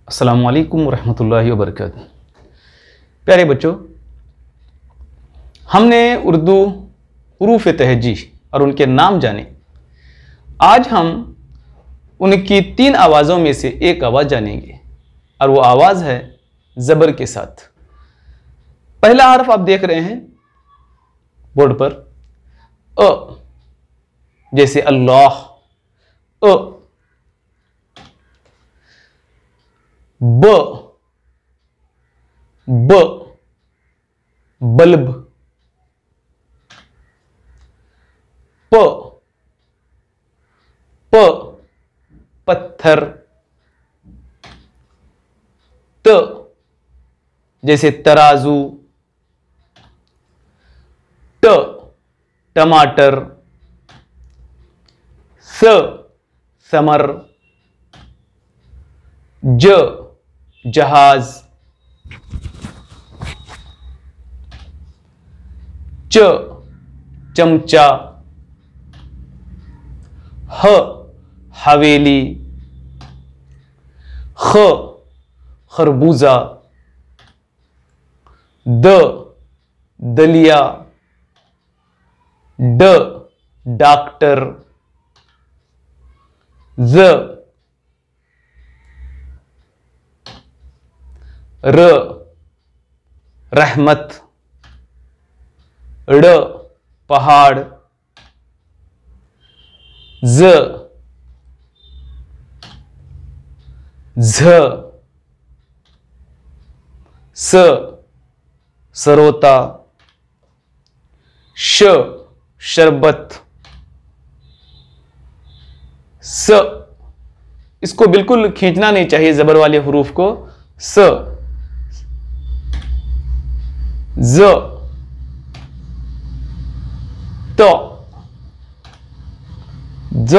अस्सलामुअलैकुम वरहमतुल्लाहि वबरकातुहू। प्यारे बच्चों, हमने उर्दू हुरूफ तहजी और उनके नाम जाने। आज हम उनकी 3 आवाज़ों में से एक आवाज़ जानेंगे और वो आवाज़ है ज़बर के साथ। पहला हर्फ आप देख रहे हैं बोर्ड पर, अ, जैसे अल्लाह, अ। ब, ब, बल्ब। प, प, पत्थर। त, जैसे तराजू। ट, टमाटर। स, समर। ज, जहाज। च, चमचा। ह, हवेली। ख, खरबूजा। द, दलिया। ड, डॉक्टर। ज, र, रहमत। ड़, पहाड़। ज, झ, स, सरोता। श, शरबत। स, इसको बिल्कुल खींचना नहीं चाहिए जबर वाले हुरूफ को। स, ज, त, ज,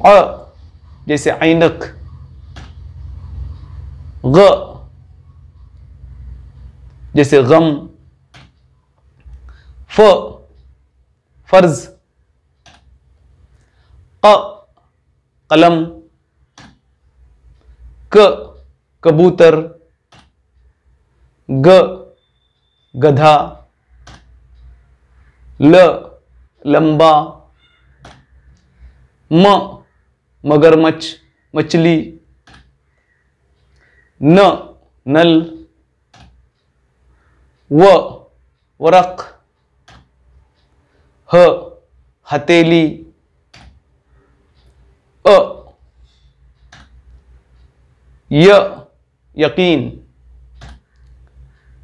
अ, जैसे ऐनक। ग, जैसे गम। फ, फर्ज। क, कलम। क, कबूतर। ग, गधा। ल, लंबा। म, मगरमच्छ, मछली। न, नल। व, वरक। ह, हथेली। अ, य, यकीन।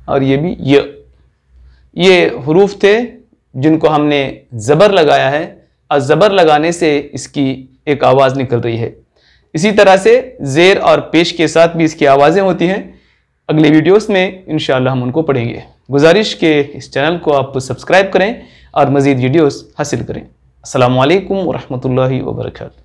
और ये भी य। ये हुरूफ थे जिनको हमने ज़बर लगाया है और ज़बर लगाने से इसकी एक आवाज़ निकल रही है। इसी तरह से ज़ेर और पेश के साथ भी इसकी आवाज़ें होती हैं। अगले वीडियोस में इंशाअल्लाह हम उनको पढ़ेंगे। गुजारिश के इस चैनल को आप सब्सक्राइब करें और मज़ीद वीडियोस हासिल करें। अस्सलामु अलैकुम वरहमतुल्लाहि वबरकातुहू।